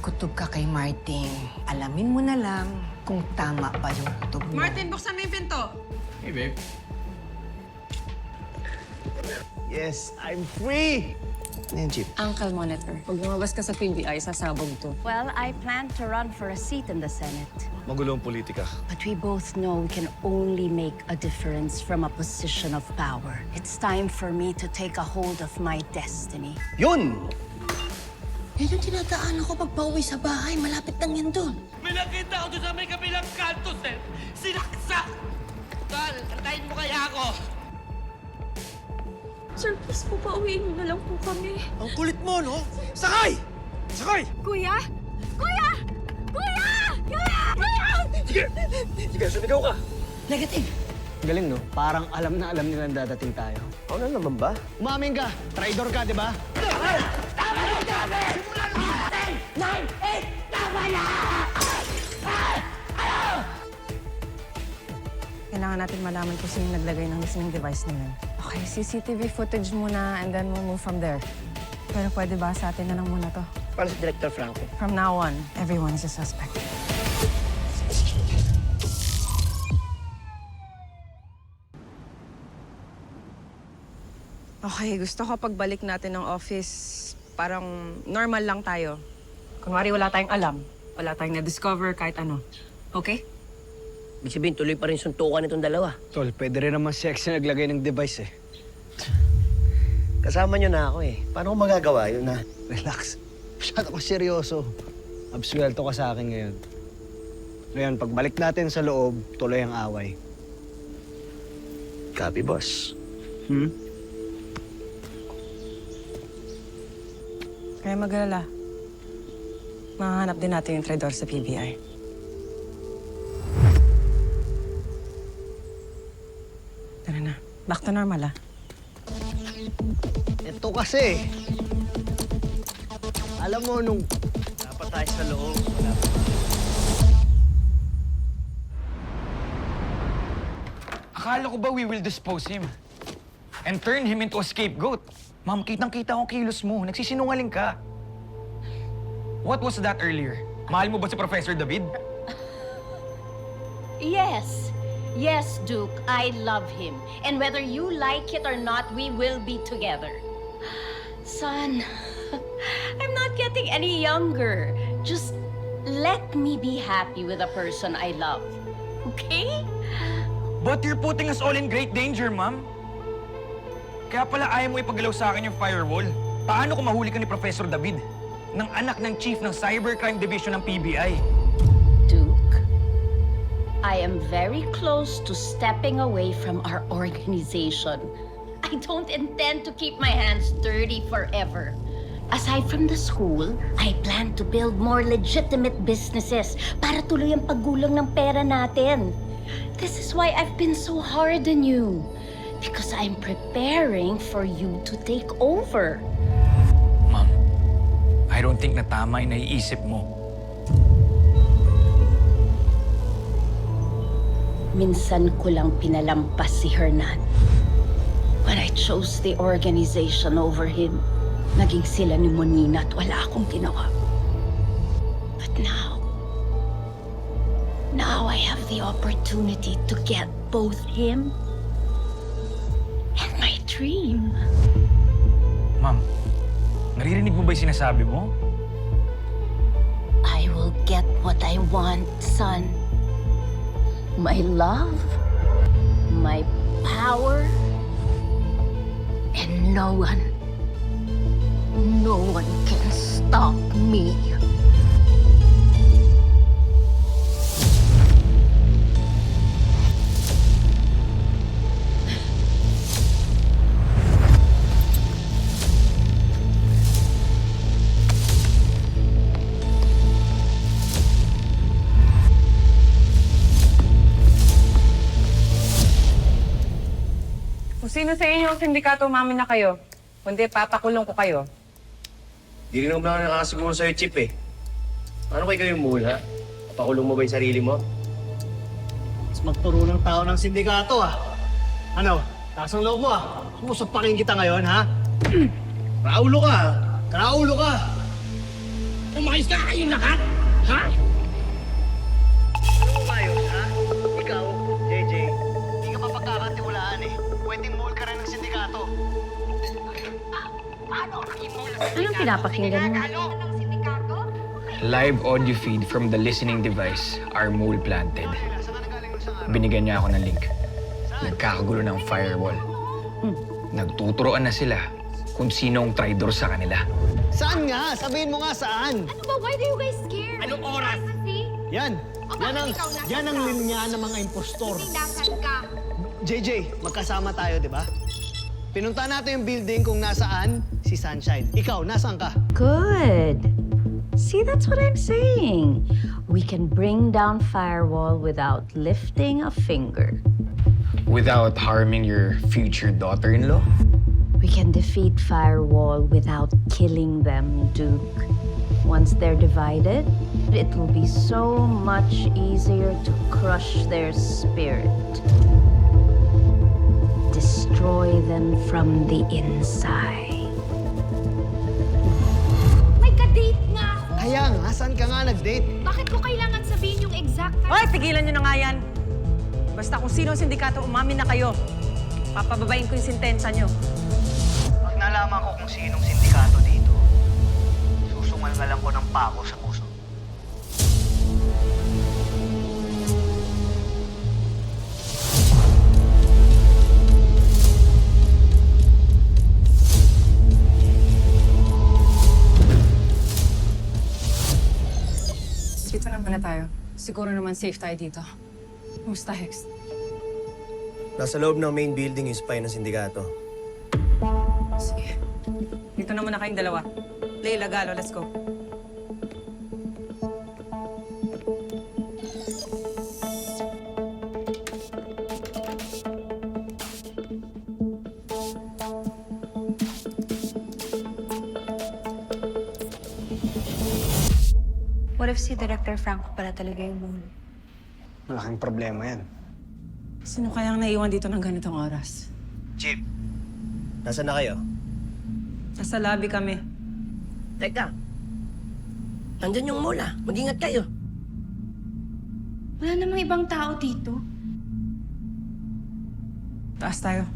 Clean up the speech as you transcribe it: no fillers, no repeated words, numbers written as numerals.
kutob ka kay Martin, alamin mo na lang kung tama ba yung kutob mo. Martin, buksan mo yung pinto. Hey, babe. Yes, I'm free! Ano yan, Chip? Ankle monitor. Pag lumabas ka sa PBI, sasabog to. Well, I plan to run for a seat in the Senate. Magulo ang politika. But we both know we can only make a difference from a position of power. It's time for me to take a hold of my destiny. Yun! Yan yung tinadaanan ko pag pauwi sa bahay. Malapit lang yan doon. May nakita ko doon sa may kabilang kanto, sir. Sinaksak! Tol, antayin mo kaya ako. Sir, please po, pauwiin niyo na lang po kami. Ang kulit mo, no? Sakay! Sakay! Kuya? Kuya! Kuya! Kuya! Sige! Sige, sumigaw ka! Negative. Galing, no? Parang alam na alam nilang dadating tayo. Ano naman ba? Umamin ka! Traidor ka, di ba? Kailangan natin malaman kung sino naglagay ng listening device na yun. Okay, CCTV footage muna and then we'll move from there. Pero pwede ba sa atin na lang muna to? Para sa Director Franco. From now on, everyone is a suspect. Okay, gusto ko pagbalik natin ng office, parang normal lang tayo. Kunwari wala tayong alam, wala tayong na-discover kahit ano. Okay? Ibig sabihin, tuloy pa rin suntukan itong dalawa. Tol, pwede rin naman sexy naglagay ng device eh. Kasama niyo na ako eh. Paano ko magagawa yun, ha? Relax. Masyado ka seryoso. Absuelto ka sa akin ngayon. Ngayon, pagbalik natin sa loob, tuloy ang away. Copy, boss. Kaya mag-alala. Mahanap din natin yung traidor sa PBI. Tara na. Back to normal, ah. Ito kasi. Alam mo, nung dapat tayo sa loob. Akala ko ba we will dispose him? And turn him into a scapegoat? Ma'am, kitang-kita akong kilos mo. Nagsisinungaling ka. What was that earlier? Mahal mo ba si Professor David? Yes. Yes, Duke, I love him. And whether you like it or not, we will be together. Son, I'm not getting any younger. Just let me be happy with the person I love. Okay? But you're putting us all in great danger, ma'am. Kaya pala ayaw mo ipagalaw sa akin yung firewall. Paano kung mahuli ka ni Professor David? Ng anak ng chief ng Cybercrime Division ng PBI. Duke, I am very close to stepping away from our organization. I don't intend to keep my hands dirty forever. Aside from the school, I plan to build more legitimate businesses para tuloy ang paggulang ng pera natin. This is why I've been so hard on you. Because I'm preparing for you to take over. Ma'am, I don't think na tama yung naiisip mo. Minsan ko lang pinalampas si Hernan. When I chose the organization over him, naging sila ni Monina at wala akong ginawa. But now I have the opportunity to get both him and my dream. Ma'am, naririnig mo ba yung sinasabi mo? I will get what I want, son. My love, my power, and no one can stop me. Kung sino sa inyo ang sindikato, umamin na kayo. Kundi papakulong ko kayo. Di rin naman ako nakakasiguro sa'yo, Chip eh. Paano kayo yung mula? Pakulong mo ba yung sarili mo? Mas magturo ng tao ng sindikato, ah. Ano? Taas ang loob mo, ah. Sumusupakin kita ngayon, ha? Raulo ka! Karaulo ka! Umayos ka kayong lahat? Ha? Ano mo ayos, ha? Ikaw, JJ, hindi ka pa pagkakatiwalaan eh. Pwedeng mall ka rin ng sindikato. Anong pinapakinggan mo? Live audio feed from the listening device, our mole planted. Binigyan niya ako ng link. Nagkakagulo ng firewall. Nagtuturoan na sila kung sinong traitor sa kanila. Saan nga? Sabihin mo nga saan. Ano ba? Why do you guys scare? Anong oras? Kasi, Yan. bakit ikaw nasa Yan ang ka? linya ng mga impostor. nasan ka? JJ, magkasama tayo, di ba? Pinunta natin yung building kung nasaan si Sunshine. Ikaw, nasaan ka? Good. See, that's what I'm saying. We can bring down firewall without lifting a finger. Without harming your future daughter-in-law? We can defeat firewall without killing them, Duke. Once they're divided, it will be so much easier to crush their spirit. Destroy them from the inside. May ka-date nga ako. Kaya nga, saan ka nga nag-date? Bakit ko kailangan sabihin yung exact time? Hoy, tigilan nyo na nga yan. Basta kung sino ang sindikato, umamin na kayo. Papababain ko yung sentensya nyo. Pag nalaman ko kung sinong sindikato dito, susungal-ngalan ko ng pako sa puso. Dito na muna tayo. Siguro naman safe tayo dito. Kumusta, Hex? Nasa loob ng main building yung spy ng sindikato. Sige. Dito na muna kayong dalawa. Leila, Galo, let's go. What if si Director Franco pala talaga yung moon? Malaking problema yan. Sino kayang naiwan dito ng ganitong oras? Chip, nasaan na kayo? Nasa lobby kami. Teka, nandyan yung mula. Mag-ingat kayo. Wala namang ibang tao dito. Taas tayo.